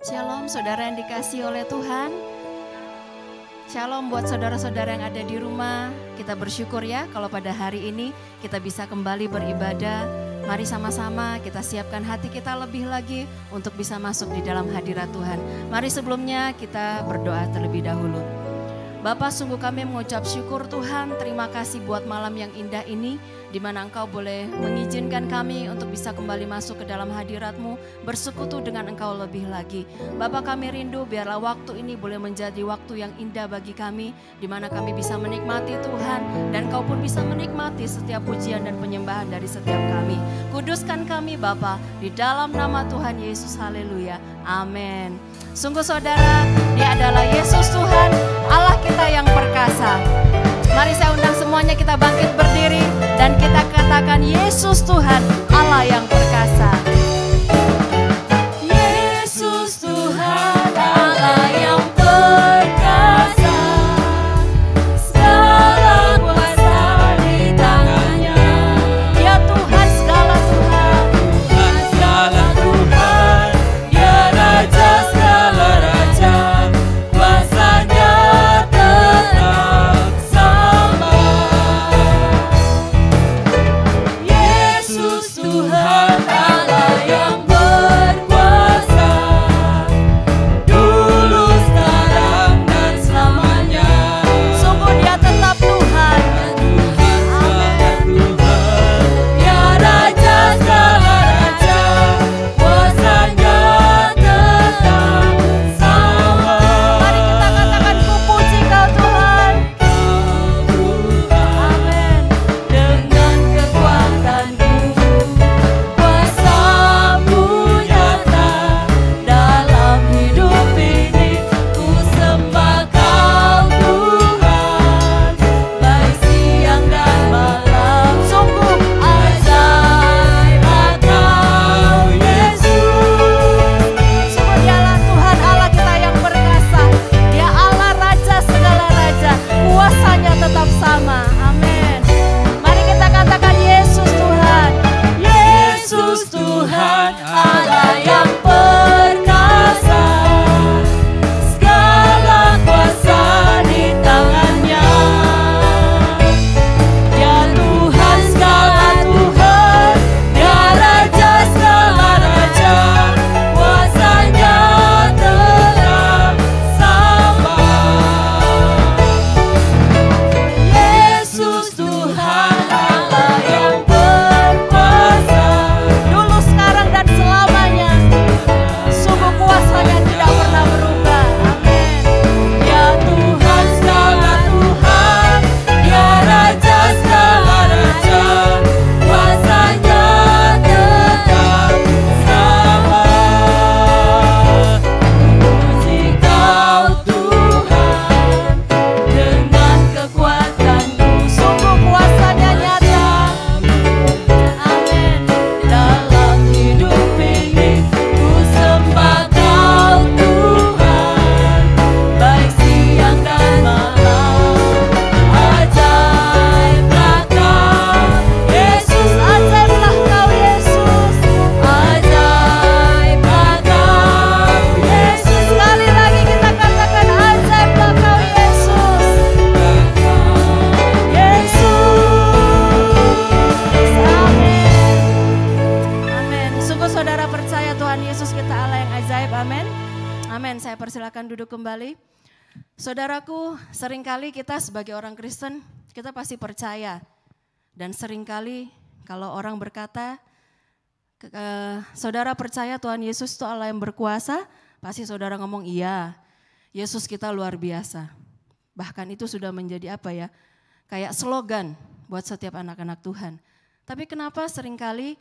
Shalom saudara yang dikasihi oleh Tuhan. Shalom buat saudara-saudara yang ada di rumah. Kita bersyukur ya kalau pada hari ini kita bisa kembali beribadah. Mari sama-sama kita siapkan hati kita lebih lagi untuk bisa masuk di dalam hadirat Tuhan. Mari sebelumnya kita berdoa terlebih dahulu. Bapa, sungguh kami mengucap syukur Tuhan, terima kasih buat malam yang indah ini, di mana Engkau boleh mengizinkan kami untuk bisa kembali masuk ke dalam hadirat-Mu, bersekutu dengan Engkau lebih lagi. Bapa, kami rindu biarlah waktu ini boleh menjadi waktu yang indah bagi kami, di mana kami bisa menikmati Tuhan, dan Engkau pun bisa menikmati setiap pujian dan penyembahan dari setiap kami. Kuduskan kami Bapa, di dalam nama Tuhan Yesus, haleluya, amin. Sungguh saudara, Dia adalah Yesus Tuhan, Allah kita yang perkasa. Mari saya undang semuanya kita bangkit berdiri dan kita katakan Yesus Tuhan, Allah yang perkasa. Yesus Tuhan, Allah yang perkasa. Segala kuasa di tangannya. Dia Tuhan segala Tuhan. Tuhan segala Tuhan, Dia Raja segala Raja. Kuasanya tetap sama. Yesus Tuhan, Allah yang berkuasa, dulu, sekarang, dan selamanya. Sungguh Dia tetap Tuhan. Tuhan segala Tuhan, Dia Raja segala Raja. Kuasanya tetap sama. Mari kita katakan ku puji Kau Tuhan. Amin. Dengan kekuatanmu, kuasa-Mu nyata dalam hidup ini. Ku sembah Kau Tuhan, baik siang dan malam. Sungguh Ajaib Kau Yesus. Sungguh Dialah Tuhan Allah kita yang perkasa. Dia Allah Raja segala Raja. Kuasanya tetap sama. Amin. Mari kita katakan Yesus Tuhan. Yesus Tuhan, Allah yang perkasa, segala kuasa di tangannya. Dia Tuhan segala Tuhan, Dia Raja segala Raja. Kuasanya tetap sama. Yesus Tuhan, Allah yang berkuasa, Dulu, sekarang, dan selamanya. Sungguh kuasanya tidak pernah berubah. Amin. Dia Tuhan segala Tuhan, Dia Raja segala Raja. Kuasanya tetap sama. Puji Kau Tuhan, dengan kekuatan-Mu. Sungguh kuasanya nyata. Amin. Dalam hidup ini ku sembah Kau Tuhan, baik siang dan malam. Ajaiblah Kau Yesus, Ajaiblah Kau Yesus. ajaiblah Kau Yesus. Sekali lagi kita katakan ajaiblah Kau Yesus. Amin. Sungguh saudara percaya Tuhan Yesus kita Allah yang ajaib. Amin. Amin. Saya persilakan duduk kembali. Saudaraku, seringkali kita sebagai orang Kristen, kita pasti percaya. Dan seringkali kalau orang berkata, saudara percaya Tuhan Yesus itu Allah yang berkuasa, pasti saudara ngomong iya, Yesus kita luar biasa. Bahkan itu sudah menjadi apa ya, kayak slogan buat setiap anak-anak Tuhan. Tapi kenapa seringkali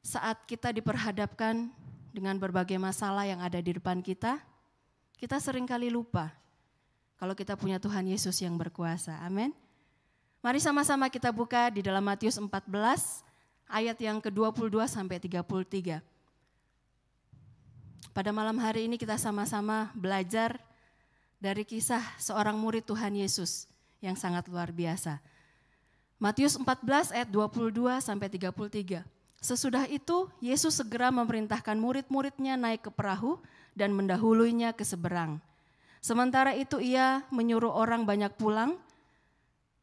saat kita diperhadapkan dengan berbagai masalah yang ada di depan kita seringkali lupa kalau kita punya Tuhan Yesus yang berkuasa. Amin. Mari sama-sama kita buka di dalam Matius 14 ayat yang ke-22 sampai 33. Pada malam hari ini kita sama-sama belajar dari kisah seorang murid Tuhan Yesus yang sangat luar biasa. Matius 14 ayat 22 sampai 33. Sesudah itu Yesus segera memerintahkan murid-muridnya naik ke perahu dan mendahuluinya ke seberang. Sementara itu ia menyuruh orang banyak pulang,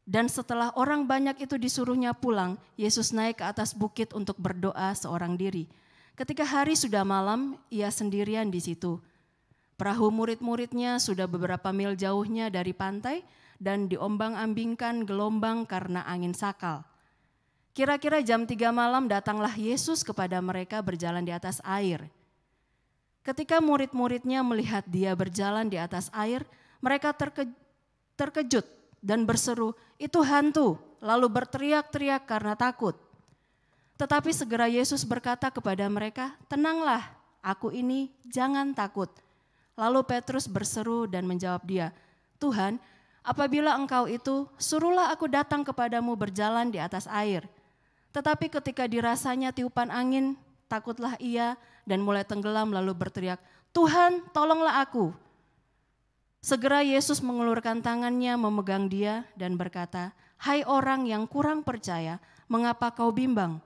dan setelah orang banyak itu disuruhnya pulang, Yesus naik ke atas bukit untuk berdoa seorang diri. Ketika hari sudah malam, ia sendirian di situ. Perahu murid-muridnya sudah beberapa mil jauhnya dari pantai dan diombang-ambingkan gelombang karena angin sakal. Kira-kira jam 3 malam datanglah Yesus kepada mereka berjalan di atas air. Ketika murid-muridnya melihat dia berjalan di atas air, mereka terkejut dan berseru, "Itu hantu!" Lalu berteriak-teriak karena takut. Tetapi segera Yesus berkata kepada mereka, "Tenanglah, aku ini, jangan takut." Lalu Petrus berseru dan menjawab dia, "Tuhan, apabila Engkau itu, suruhlah aku datang kepadamu berjalan di atas air." Tetapi ketika dirasanya tiupan angin, takutlah ia dan mulai tenggelam lalu berteriak, "Tuhan, tolonglah aku." Segera Yesus mengulurkan tangannya memegang dia dan berkata, "Hai orang yang kurang percaya, mengapa kau bimbang?"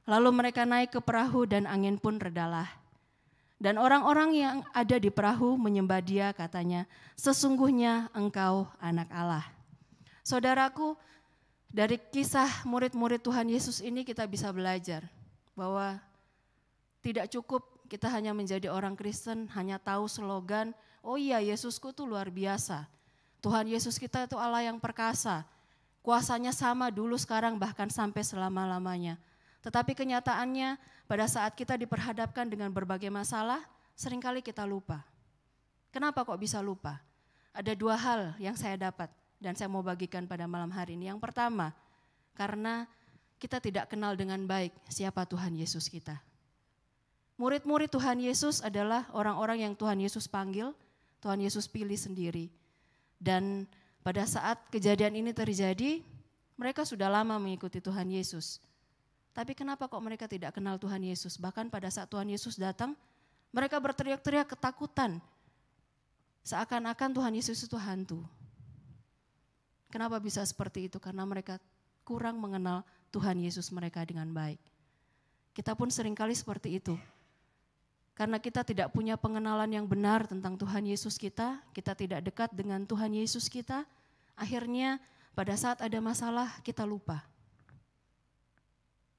Lalu mereka naik ke perahu dan angin pun redalah. Dan orang-orang yang ada di perahu menyembah dia, katanya, "Sesungguhnya engkau anak Allah." Saudaraku, dari kisah murid-murid Tuhan Yesus ini kita bisa belajar bahwa tidak cukup kita hanya menjadi orang Kristen, hanya tahu slogan, "Oh iya, Yesusku tuh luar biasa. Tuhan Yesus kita itu Allah yang perkasa. Kuasanya sama dulu, sekarang, bahkan sampai selama-lamanya." Tetapi kenyataannya pada saat kita diperhadapkan dengan berbagai masalah, seringkali kita lupa. Kenapa kok bisa lupa? Ada 2 hal yang saya dapat dan saya mau bagikan pada malam hari ini. Yang pertama, karena kita tidak kenal dengan baik siapa Tuhan Yesus kita. Murid-murid Tuhan Yesus adalah orang-orang yang Tuhan Yesus panggil, Tuhan Yesus pilih sendiri. Dan pada saat kejadian ini terjadi, mereka sudah lama mengikuti Tuhan Yesus. Tapi kenapa kok mereka tidak kenal Tuhan Yesus? Bahkan pada saat Tuhan Yesus datang, mereka berteriak-teriak ketakutan. Seakan-akan Tuhan Yesus itu hantu. Kenapa bisa seperti itu? Karena mereka kurang mengenal Tuhan Yesus mereka dengan baik. Kita pun seringkali seperti itu. Karena kita tidak punya pengenalan yang benar tentang Tuhan Yesus kita tidak dekat dengan Tuhan Yesus kita, akhirnya pada saat ada masalah kita lupa.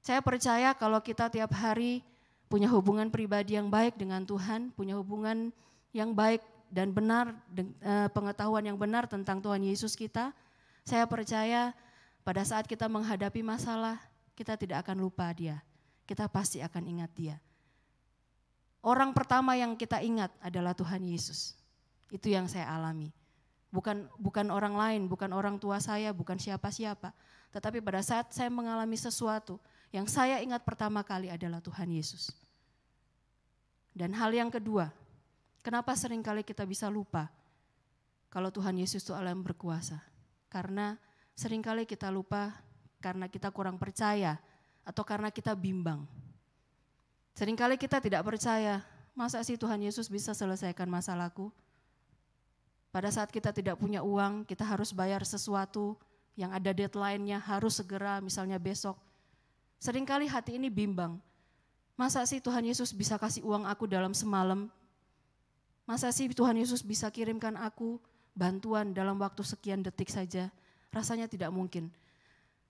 Saya percaya kalau kita tiap hari punya hubungan pribadi yang baik dengan Tuhan, punya hubungan yang baik dan benar, pengetahuan yang benar tentang Tuhan Yesus kita, saya percaya pada saat kita menghadapi masalah, kita tidak akan lupa Dia. Kita pasti akan ingat Dia. Orang pertama yang kita ingat adalah Tuhan Yesus. Itu yang saya alami. Bukan orang lain, bukan orang tua saya, bukan siapa-siapa. Tetapi pada saat saya mengalami sesuatu, yang saya ingat pertama kali adalah Tuhan Yesus. Dan hal yang kedua, kenapa seringkali kita bisa lupa kalau Tuhan Yesus itu Allah yang berkuasa? Karena seringkali kita lupa karena kita kurang percaya atau karena kita bimbang. Seringkali kita tidak percaya, masa sih Tuhan Yesus bisa selesaikan masalahku? Pada saat kita tidak punya uang, kita harus bayar sesuatu yang ada deadline-nya, harus segera, misalnya besok. Seringkali hati ini bimbang, masa sih Tuhan Yesus bisa kasih uang aku dalam semalam? Masa sih Tuhan Yesus bisa kirimkan aku bantuan dalam waktu sekian detik saja? Rasanya tidak mungkin.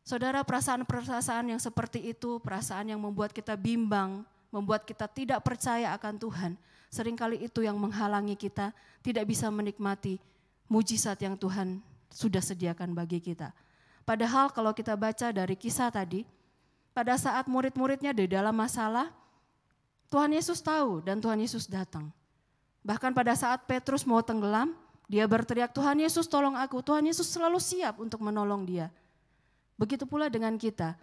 Saudara, perasaan-perasaan yang seperti itu, perasaan yang membuat kita bimbang, membuat kita tidak percaya akan Tuhan, seringkali itu yang menghalangi kita tidak bisa menikmati mujizat yang Tuhan sudah sediakan bagi kita. Padahal kalau kita baca dari kisah tadi, pada saat murid-muridnya di dalam masalah, Tuhan Yesus tahu dan Tuhan Yesus datang. Bahkan pada saat Petrus mau tenggelam, dia berteriak, "Tuhan Yesus tolong aku." Tuhan Yesus selalu siap untuk menolong dia. Begitu pula dengan kita.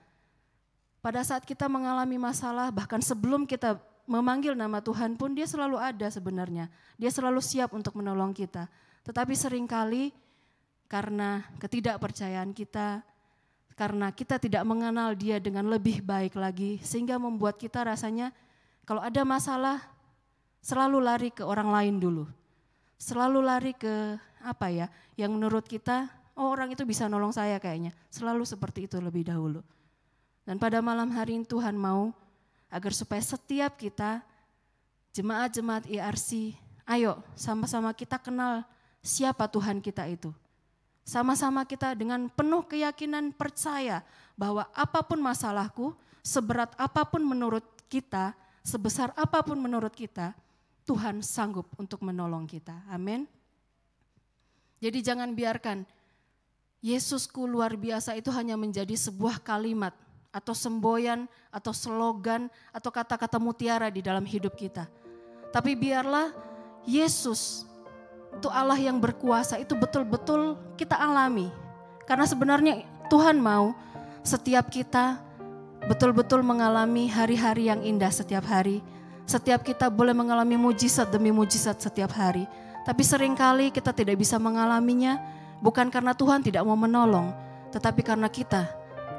Pada saat kita mengalami masalah, bahkan sebelum kita memanggil nama Tuhan pun dia selalu ada sebenarnya. Dia selalu siap untuk menolong kita. Tetapi seringkali karena ketidakpercayaan kita, karena kita tidak mengenal Dia dengan lebih baik lagi, sehingga membuat kita rasanya kalau ada masalah selalu lari ke orang lain dulu. Selalu lari ke yang menurut kita, oh orang itu bisa nolong saya kayaknya. Selalu seperti itu lebih dahulu. Dan pada malam hari ini Tuhan mau agar supaya setiap kita Jemaat-jemaat IRC, ayo sama-sama kita kenal siapa Tuhan kita itu. Sama-sama kita dengan penuh keyakinan percaya bahwa apapun masalahku, seberat apapun menurut kita, sebesar apapun menurut kita, Tuhan sanggup untuk menolong kita. Amin. Jadi jangan biarkan Yesusku luar biasa itu hanya menjadi sebuah kalimat atau semboyan atau slogan atau kata-kata mutiara di dalam hidup kita. Tapi biarlah Yesus itu Allah yang berkuasa itu betul-betul kita alami. Karena sebenarnya Tuhan mau setiap kita betul-betul mengalami hari-hari yang indah setiap hari. Setiap kita boleh mengalami mujizat demi mujizat setiap hari. Tapi seringkali kita tidak bisa mengalaminya bukan karena Tuhan tidak mau menolong. Tetapi karena kita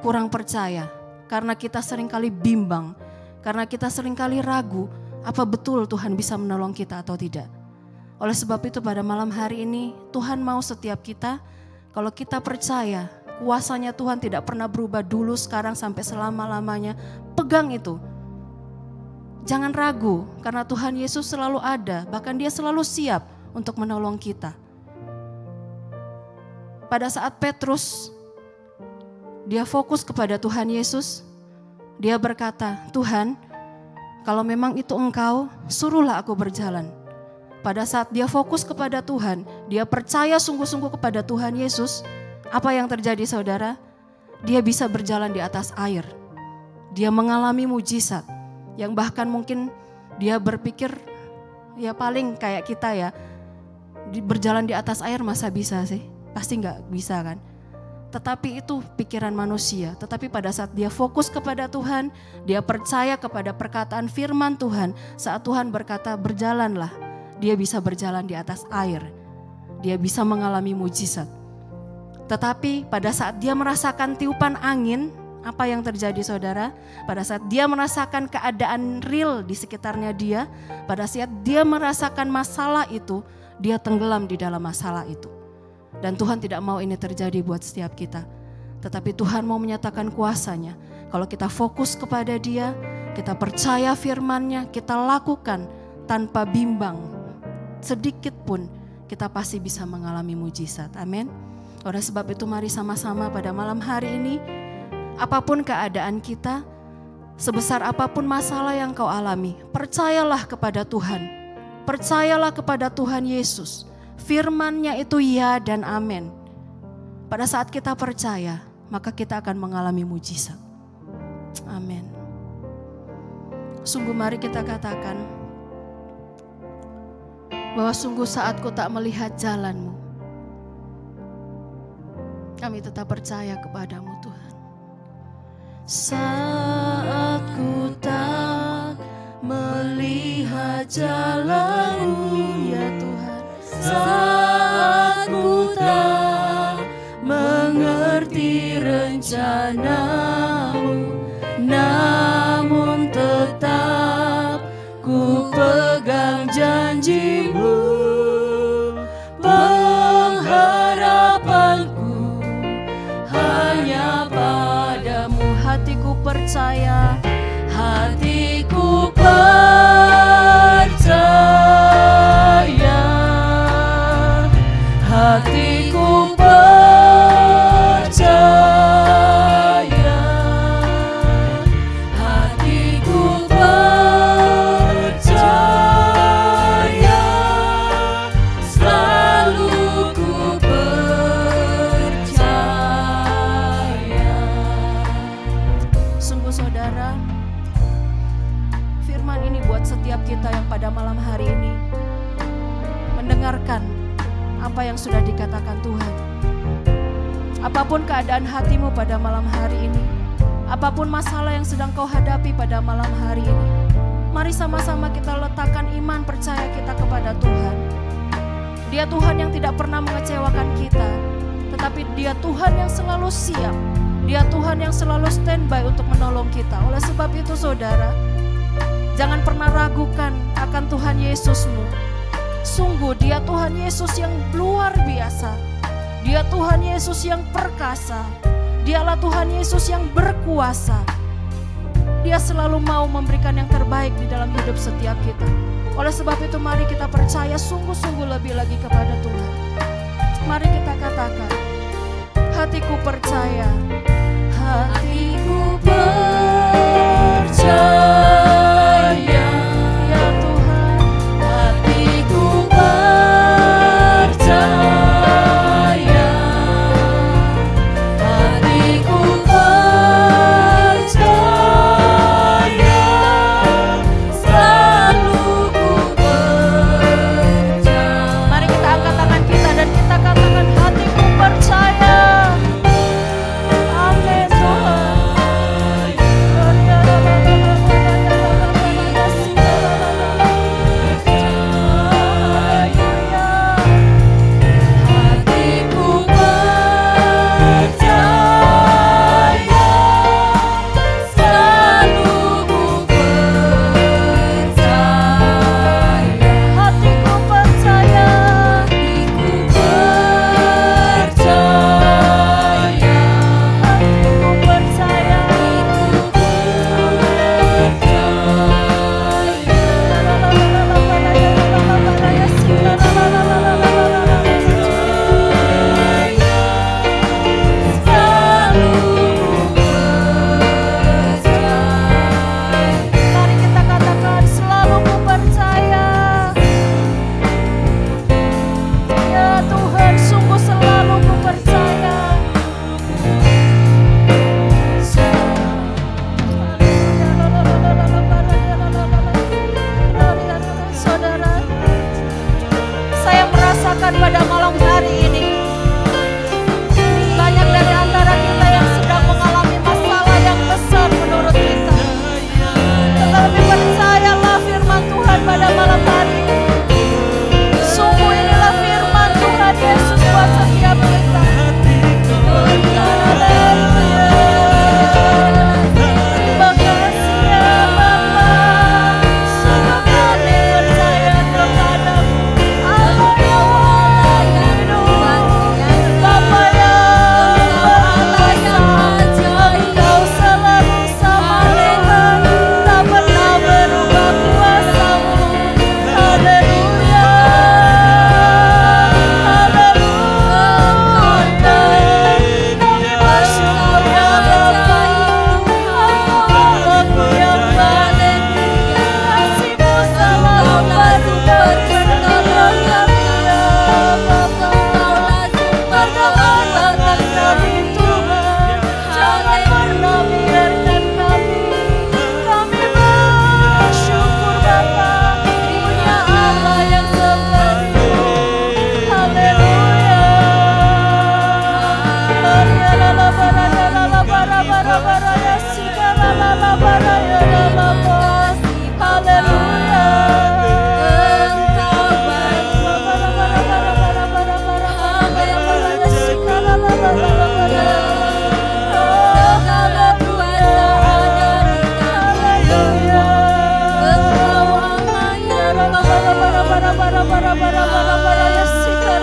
kurang percaya. Karena kita seringkali bimbang. Karena kita seringkali ragu apa betul Tuhan bisa menolong kita atau tidak. Oleh sebab itu pada malam hari ini Tuhan mau setiap kita, kalau kita percaya kuasanya Tuhan tidak pernah berubah dulu, sekarang sampai selama-lamanya, pegang itu. Jangan ragu karena Tuhan Yesus selalu ada, bahkan dia selalu siap untuk menolong kita. Pada saat Petrus, dia fokus kepada Tuhan Yesus, dia berkata, Tuhan kalau memang itu Engkau, suruhlah aku berjalan. Pada saat dia fokus kepada Tuhan, dia percaya sungguh-sungguh kepada Tuhan Yesus, apa yang terjadi saudara? Dia bisa berjalan di atas air. Dia mengalami mujizat yang bahkan mungkin dia berpikir ya paling kayak kita ya, berjalan di atas air masa bisa sih? Pasti nggak bisa kan? Tetapi itu pikiran manusia. Tetapi pada saat dia fokus kepada Tuhan, dia percaya kepada perkataan firman Tuhan. Saat Tuhan berkata berjalanlah, dia bisa berjalan di atas air. Dia bisa mengalami mujizat. Tetapi pada saat dia merasakan tiupan angin, apa yang terjadi saudara? Pada saat dia merasakan keadaan real di sekitarnya dia, pada saat dia merasakan masalah itu, dia tenggelam di dalam masalah itu. Dan Tuhan tidak mau ini terjadi buat setiap kita. Tetapi Tuhan mau menyatakan kuasanya. Kalau kita fokus kepada Dia, kita percaya firman-Nya, kita lakukan tanpa bimbang. Sedikit pun kita pasti bisa mengalami mujizat. Amin. Oleh sebab itu mari sama-sama pada malam hari ini, apapun keadaan kita, sebesar apapun masalah yang kau alami, percayalah kepada Tuhan. Percayalah kepada Tuhan Yesus. Firman-Nya itu ya dan amin. Pada saat kita percaya, maka kita akan mengalami mujizat. Amin. Sungguh mari kita katakan bahwa sungguh saat ku tak melihat jalan-Mu, kami tetap percaya kepadamu Tuhan. Saat ku tak melihat jalan-Mu ya Tuhan, saat ku tak mengerti rencana-Mu, namun tetap ku pegang janji-Mu. Pengharapanku hanya padamu. Hatiku percaya, hatiku percaya, hatiku percaya, hatiku percaya, selalu ku percaya. Sungguh saudara, firman ini buat setiap kita yang pada malam hari ini mendengarkan apa yang sudah dikatakan Tuhan. Apapun keadaan hatimu pada malam hari ini, apapun masalah yang sedang kau hadapi pada malam hari ini, mari sama-sama kita letakkan iman percaya kita kepada Tuhan. Dia Tuhan yang tidak pernah mengecewakan kita, tetapi Dia Tuhan yang selalu siap. Dia Tuhan yang selalu standby untuk menolong kita. Oleh sebab itu saudara, jangan pernah ragukan akan Tuhan Yesusmu. Sungguh Dia Tuhan Yesus yang luar biasa. Dia Tuhan Yesus yang perkasa. Dialah Tuhan Yesus yang berkuasa. Dia selalu mau memberikan yang terbaik di dalam hidup setiap kita. Oleh sebab itu mari kita percaya sungguh-sungguh lebih lagi kepada Tuhan. Mari kita katakan, hatiku percaya, hatiku percaya, ya Tuhan, hatiku percaya, hatiku percaya, selalu ku percaya. Mari kita angkat tangan kita dan kita katakan, hatiku percaya. Amin Tuhan. Pada malam hari ini banyak dari antara kita yang sedang mengalami masalah yang besar menurut kita, tetapi percayalah firman Tuhan pada malam hari ini. Sungguh inilah firman Tuhan Yesus buat setiap kita. Terima kasih ya Bapa, sungguh kami percaya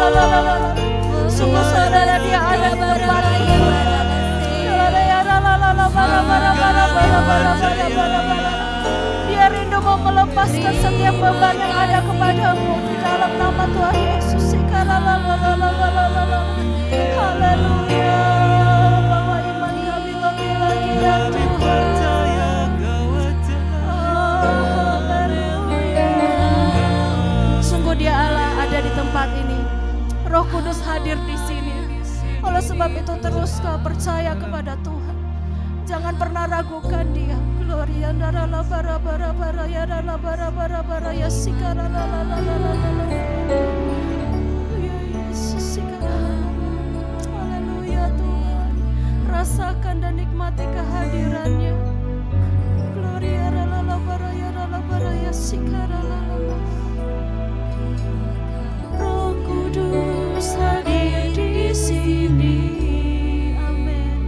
kepadamu. Sungguh saudara dia ada di tempat ini. Dia rindu mau melepaskan setiap beban yang ada kepadamu di dalam nama Tuhan Yesus. Haleluya. Bawa iman kami lebih lagi ya Tuhan. Haleluya. Sungguh dia Allah ada di tempat ini. Roh Kudus hadir di sini. Oleh sebab itu terus kau percaya kepada Tuhan. Jangan pernah ragukan dia. Gloria darala bara bara bara ya darala bara bara bara ya sikara la la la la la la. Ya Yesus sikara. Haleluya Tuhan. Rasakan dan nikmati kehadirannya. Gloria la la bara ya darala bara ya sikara la la la. Roh Kudus hadir di sini. Amin.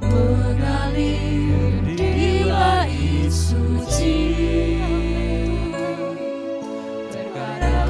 Mengalir di bait suci. Berkata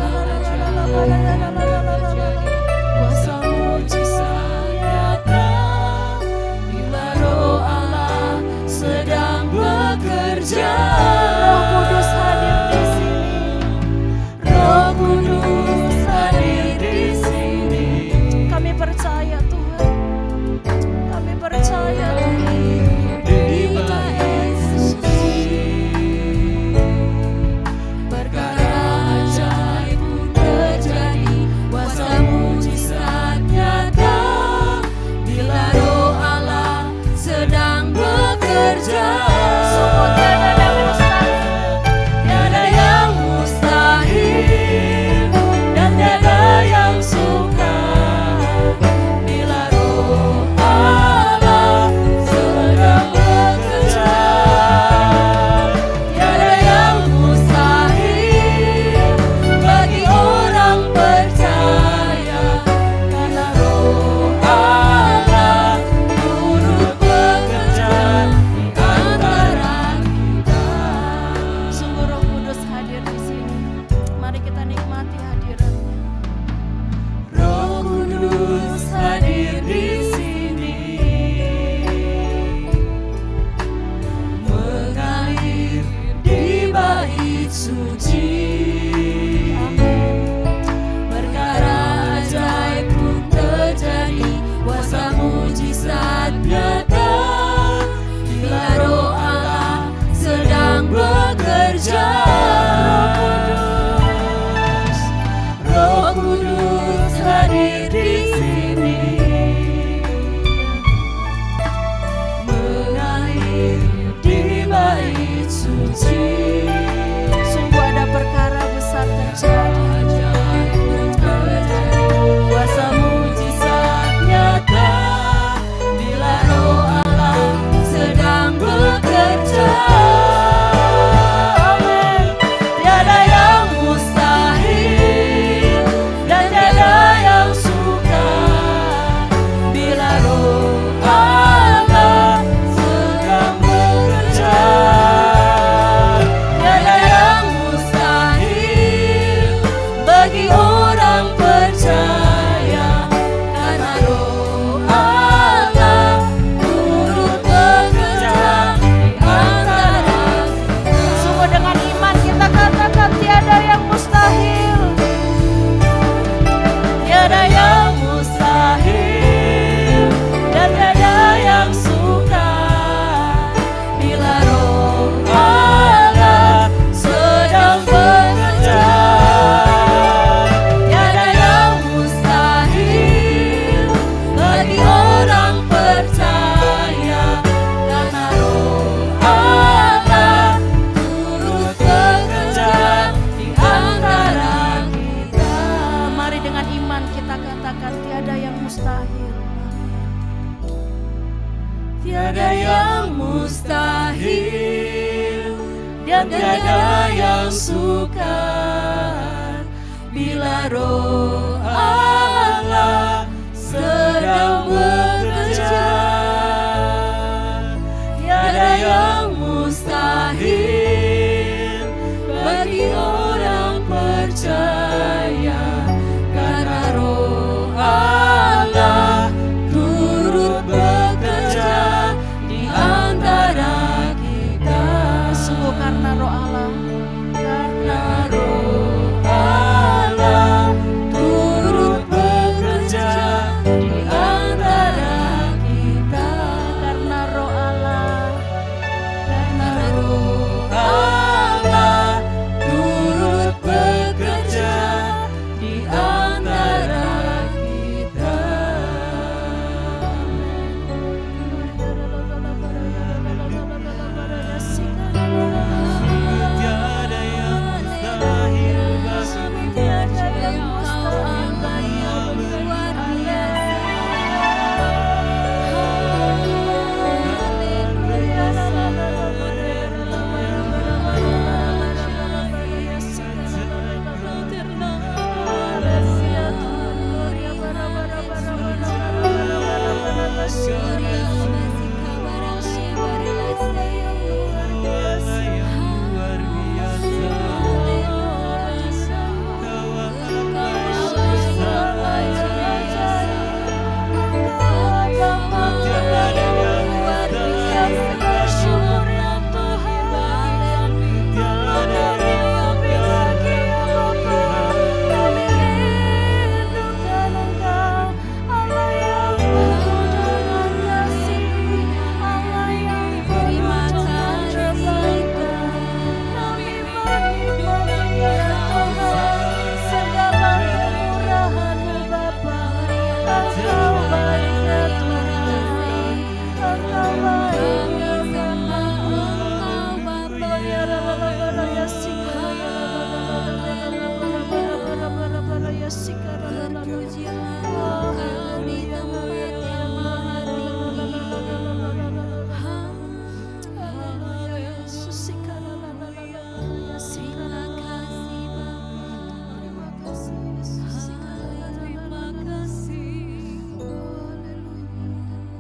iman kita katakan tiada yang mustahil. Tiada yang mustahil dan tiada yang sukar bila Roh Allah sedang bekerja. Tiada yang mustahil bagi orang percaya karena Roh Allah turut bekerja di antara kita. Sungguh karena Roh Allah, Karena Roh Allah turut bekerja di antara kita. karena Roh Allah, Karena Roh Allah turut bekerja di antara kita. Tiada yang mustahil bagi tiada yang Engkau Allah yang luar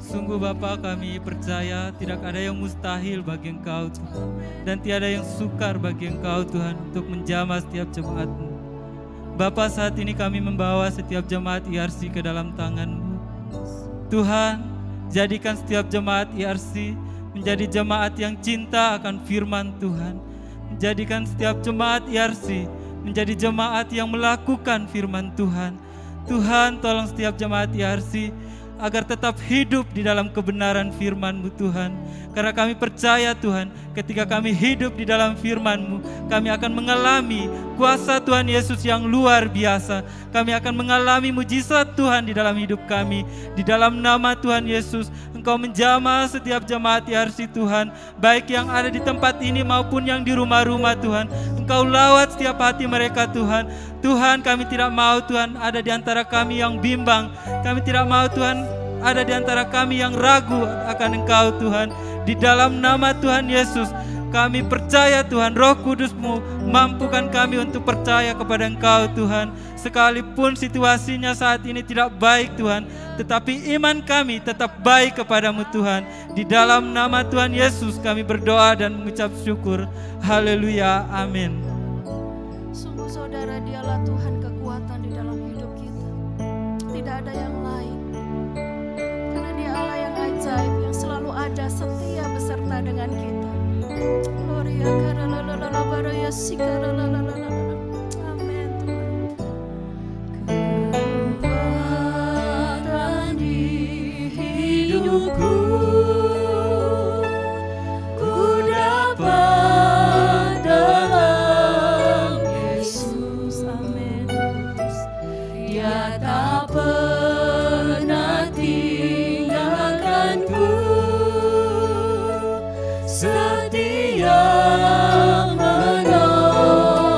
Sungguh Bapa, kami percaya tidak ada yang mustahil bagi Engkau Tuhan, dan tiada yang sukar bagi Engkau Tuhan untuk menjamah setiap jemaat-Mu. Bapa, saat ini kami membawa setiap jemaat IRC ke dalam tangan-Mu. Tuhan, jadikan setiap jemaat IRC menjadi jemaat yang cinta akan firman Tuhan. Jadikan setiap jemaat IRC menjadi jemaat yang melakukan firman Tuhan. Tuhan, tolong setiap jemaat IRC agar tetap hidup di dalam kebenaran firman-Mu Tuhan. Karena kami percaya Tuhan, ketika kami hidup di dalam firman-Mu, kami akan mengalami kuasa Tuhan Yesus yang luar biasa. Kami akan mengalami mujizat Tuhan di dalam hidup kami. Di dalam nama Tuhan Yesus, Engkau menjamah setiap jemaat IRC Tuhan, baik yang ada di tempat ini maupun yang di rumah-rumah Tuhan. Engkau lawat setiap hati mereka Tuhan. Tuhan, kami tidak mau Tuhan ada di antara kami yang bimbang. Kami tidak mau Tuhan ada di antara kami yang ragu akan Engkau Tuhan. Di dalam nama Tuhan Yesus, kami percaya Tuhan, Roh Kudus-Mu mampukan kami untuk percaya kepada Engkau Tuhan. Sekalipun situasinya saat ini tidak baik Tuhan, tetapi iman kami tetap baik kepadamu Tuhan. Di dalam nama Tuhan Yesus kami berdoa dan mengucap syukur. Haleluya, amin. sungguh saudara, Dialah Tuhan kekuatan di dalam hidup kita. Tidak ada yang lain. Karena Dia Allah yang ajaib, yang selalu ada, setia beserta dengan kita. Gloria karena baraya sikara amin Tuhan. Kekuatan di hidupku, ku dapat dalam Yesus, amin. Dia tak pernah tinggalkanku, setia menolong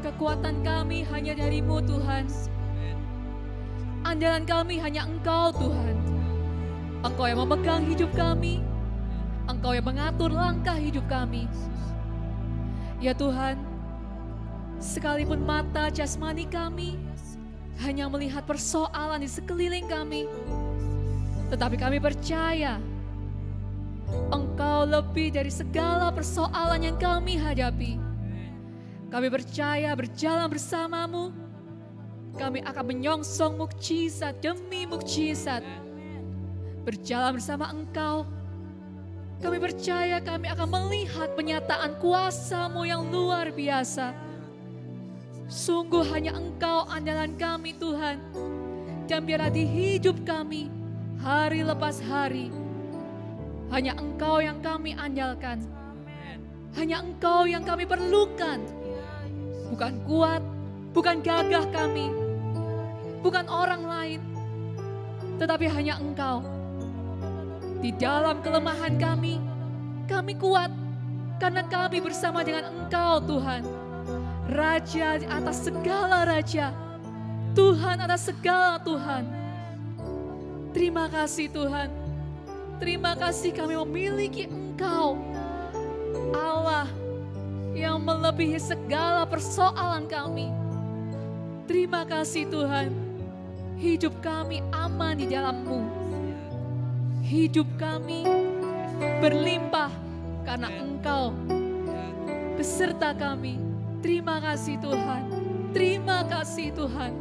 Kekuatan kami hanya dari-Mu Tuhan. Andalan kami hanya Engkau Tuhan. Engkau yang memegang hidup kami. Engkau yang mengatur langkah hidup kami. Ya Tuhan, sekalipun mata jasmani kami hanya melihat persoalan di sekeliling kami, tetapi kami percaya Engkau lebih dari segala persoalan yang kami hadapi. Kami percaya berjalan bersama-Mu, kami akan menyongsong mukjizat demi mukjizat. Berjalan bersama Engkau, kami percaya kami akan melihat penyataan kuasa-Mu yang luar biasa. Sungguh hanya Engkau andalan kami Tuhan. Dan biarlah di hidup kami, hari lepas hari, hanya Engkau yang kami andalkan. Hanya Engkau yang kami perlukan. Bukan kuat, bukan gagah kami, bukan orang lain, tetapi hanya Engkau. Di dalam kelemahan kami kuat karena kami bersama dengan Engkau Tuhan. Raja di atas segala raja, Tuhan atas segala Tuhan. Terima kasih Tuhan, terima kasih kami memiliki Engkau, Allah yang melebihi segala persoalan kami. Terima kasih Tuhan, hidup kami aman di dalam-Mu. Hidup kami berlimpah karena Engkau beserta kami. Terima kasih Tuhan, terima kasih Tuhan.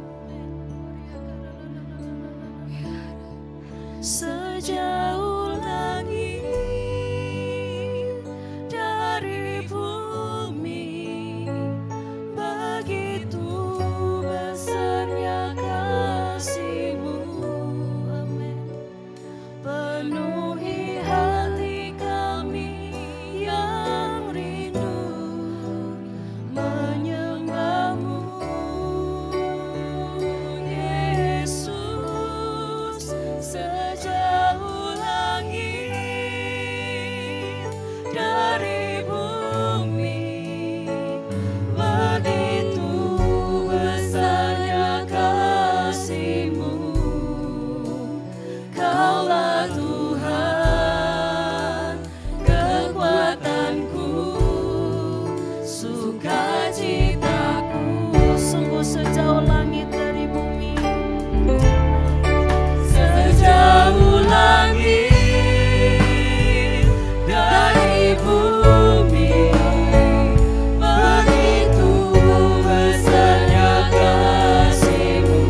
Sejauh langit dari bumi, begitu besarnya kasih-Mu. Amin. Penuhi hati kami yang rindu menyembah-Mu, Yesus. Sejauh langit dari bumi, begitu besarnya kasih-Mu. Kaulah Tuhan, kekuatanku, sukacitaku. Sungguh sejauh langit dari bumi, sejauh langit dari bumi, begitu besarnya kasih-Mu.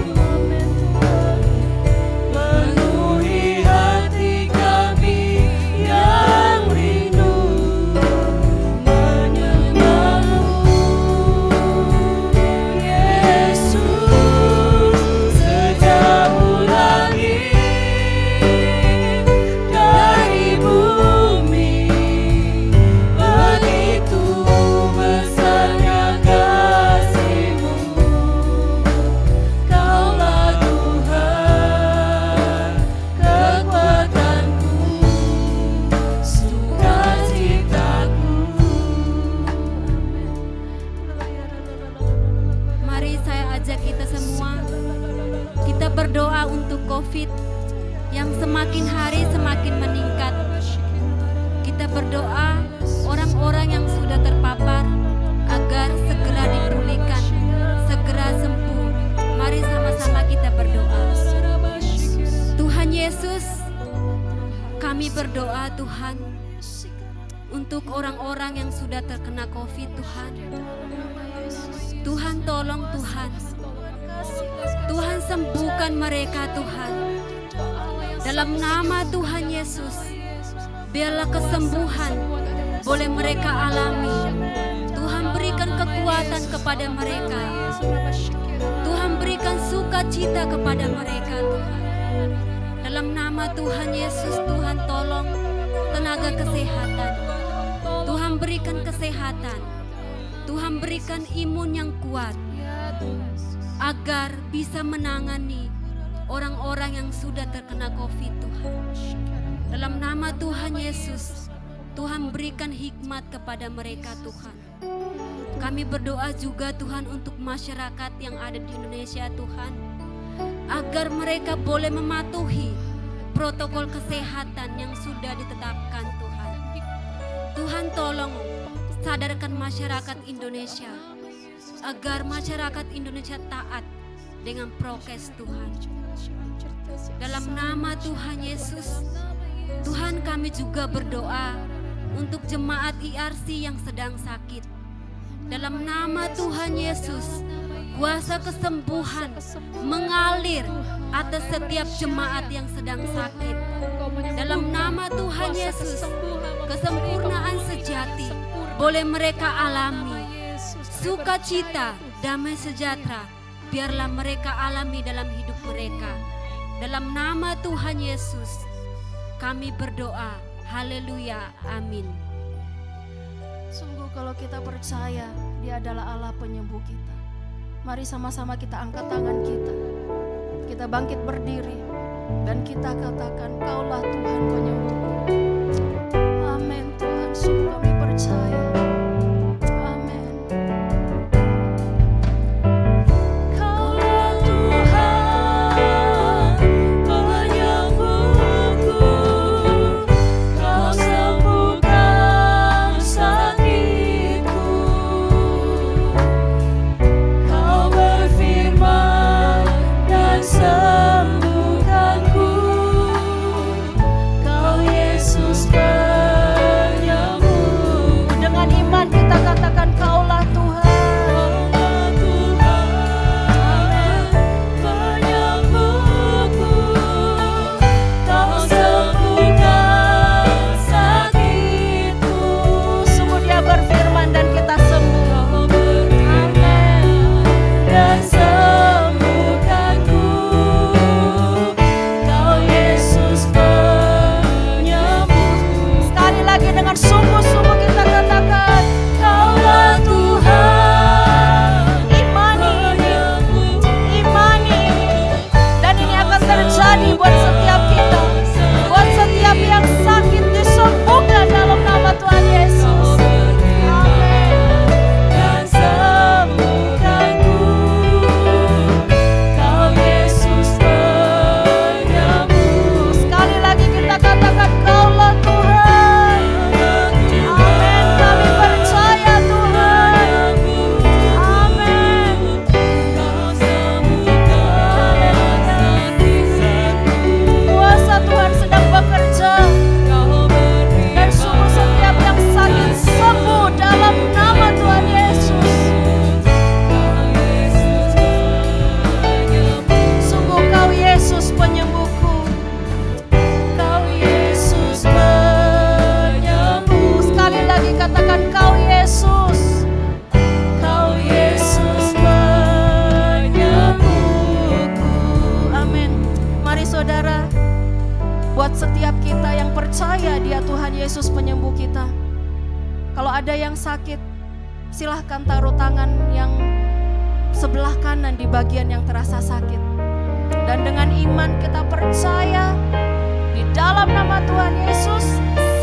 Penuhi hati kami yang rindu menyembah-Mu, Yesus. Sejauh langit dari bumi, begitu besarnya kasih-Mu. Kaulah Tuhan, kekuatanku, sukacitaku. Mari saya ajak kita semua, kita berdoa untuk COVID yang semakin hari semakin meningkat. Kita berdoa orang-orang yang sudah terpapar agar segera dipulihkan, segera sembuh. Mari sama-sama kita berdoa. Tuhan Yesus, kami berdoa Tuhan untuk orang-orang yang sudah terkena COVID Tuhan. Tuhan tolong Tuhan. Tuhan sembuhkan mereka Tuhan. Dalam nama Tuhan Yesus, biarlah kesembuhan boleh mereka alami. Tuhan berikan kekuatan kepada mereka. Tuhan berikan sukacita kepada mereka Tuhan. Dalam nama Tuhan Yesus, Tuhan tolong tenaga kesehatan. Tuhan berikan kesehatan. Tuhan berikan imun yang kuat. agar bisa menangani orang-orang yang sudah terkena COVID, Tuhan. Dalam nama Tuhan Yesus, Tuhan berikan hikmat kepada mereka, Tuhan. Kami berdoa juga Tuhan untuk masyarakat yang ada di Indonesia, Tuhan, agar mereka boleh mematuhi protokol kesehatan yang sudah ditetapkan, Tuhan. Tuhan tolong sadarkan masyarakat Indonesia agar masyarakat Indonesia taat dengan prokes, Tuhan. Dalam nama Tuhan Yesus, Tuhan, kami juga berdoa untuk jemaat IRC yang sedang sakit. Dalam nama Tuhan Yesus, kuasa kesembuhan mengalir atas setiap jemaat yang sedang sakit. Dalam nama Tuhan Yesus, kesempurnaan sejati boleh mereka alami. Sukacita, damai sejahtera, biarlah mereka alami dalam hidup mereka. Dalam nama Tuhan Yesus, kami berdoa. Haleluya, amin. Sungguh kalau kita percaya Dia adalah Allah penyembuh kita, mari sama-sama kita angkat tangan kita. Kita bangkit berdiri dan kita katakan, Kaulah Tuhan penyembuhku. Amin Tuhan, sungguh kami percaya. Amin. Kaulah Tuhan penyembuhku, Kau sembuhkan sakitku. Kau berfirman dan sembuhkanku. Kau Yesus penyembuh. Dengan iman kita katakan, Kaulah Tuhan. Amin. Penyembuhku, Kau sembuhkan sakitku. Sungguh Dia berfirman dan kita sembuh. Amin. Dan sembuhkanku. Kau Yesus penyembuh. Sekali lagi dengan sungguh-sungguh kita katakan, Kaulah Tuhan. Imani ini, imani ini. Dan ini akan terjadi buat setiap kita. Buat setiap yang sakit disembuhkan dalam nama Tuhan Yesus. Amin. Dan sembuhkanku. Kau Yesus penyembuh. Sekali lagi kita katakan, Kaulah Tuhan. Amin. Kami percaya Tuhan. Amin. Kuasa Tuhan sedang bekerja. Dan sungguh setiap yang sakit sembuh dalam nama Tuhan Yesus. Sungguh Kau Yesus penyembuhku. Kau Yesus penyembuh. Sekali lagi katakan, Kau Yesus. Kau Yesus penyembuhku. Amin. Mari saudara, buat setiap kita yang percaya Dia Tuhan Yesus penyembuh kita. Kalau ada yang sakit, silahkan taruh tangan yang sebelah kanan di bagian yang terasa sakit. Dan dengan iman kita percaya, di dalam nama Tuhan Yesus,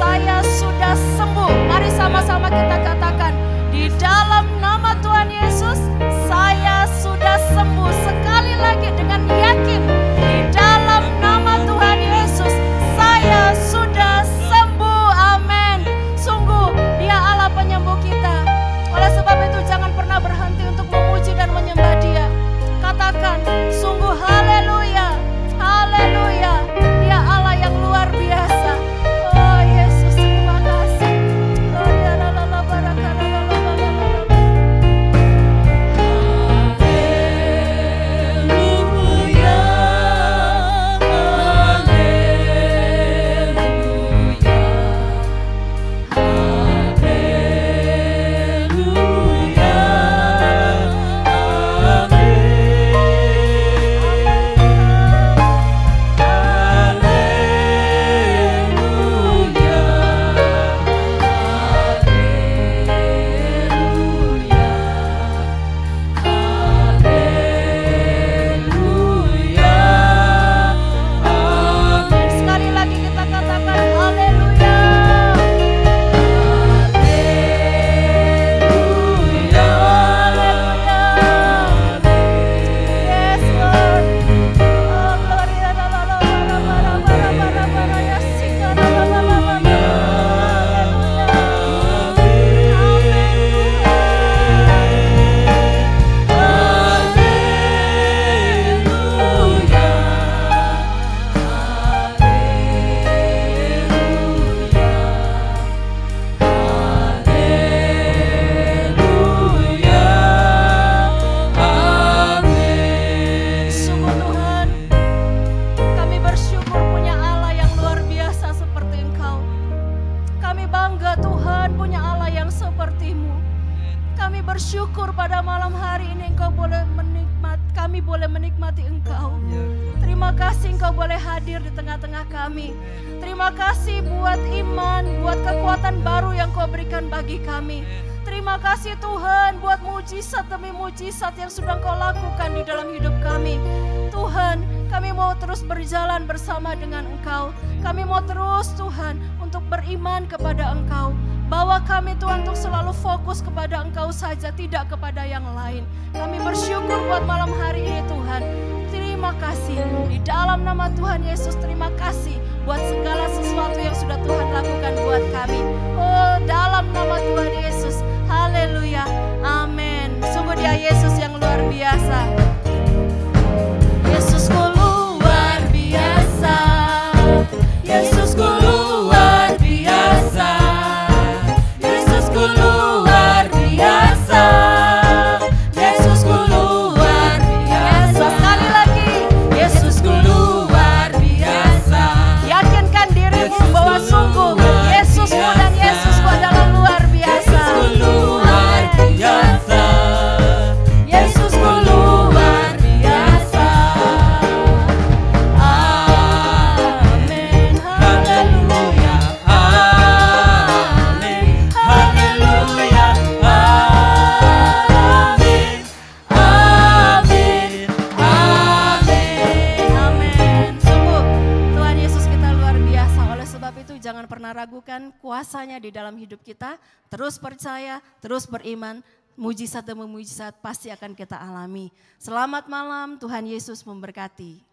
saya sudah sembuh. Mari sama-sama kita katakan, di dalam nama Tuhan Yesus, saya sudah sembuh. Sekali lagi dengan yakin, di dalam nama Tuhan Yesus, saya sudah sembuh. Amin. Sungguh Dia Allah penyembuh kita. Oleh sebab itu jangan pernah berhenti untuk memuji dan menyembah Dia. Katakan, sungguh haleluya, haleluya. Dia Allah yang luar biasa. Oh Yesus, terima kasih. Haleluya. kami boleh menikmati Engkau. Terima kasih Engkau boleh hadir di tengah-tengah kami. Terima kasih buat iman, buat kekuatan baru yang Kau berikan bagi kami. Terima kasih Tuhan buat mujizat demi mujizat yang sudah Kau lakukan di dalam hidup kami. Tuhan, kami mau terus berjalan bersama dengan Engkau. Kami mau terus Tuhan untuk beriman kepada Engkau. Bawa kami Tuhan untuk selalu fokus kepada Engkau saja, tidak kepada yang lain. Kami bersyukur buat malam hari ini Tuhan. Terima kasih. Di dalam nama Tuhan Yesus, terima kasih buat segala sesuatu yang sudah Tuhan lakukan buat kami. Oh, dalam nama Tuhan Yesus. Haleluya. Amin. Sungguh Dia Yesus yang luar biasa. Yesusku luar biasa. Yesusku luar biasa. Yesusku luar biasa. Yesusku luar biasa. Sekali lagi, Yesusku luar biasa. Yakinkan dirimu bahwa sungguh Yesusmu dan Yesusku adalah luar biasa. Yesusku luar biasa. Yesusku luar biasa. Amin. Haleluya. Amin. Haleluya. Amin. Amin. Amin. Amin. Sungguh Tuhan Yesus kita luar biasa. Oleh sebab itu jangan pernah ragukan kuasanya di dalam hidup kita. Terus percaya, terus beriman. Mujizat demi mujizat pasti akan kita alami. Selamat malam, Tuhan Yesus memberkati.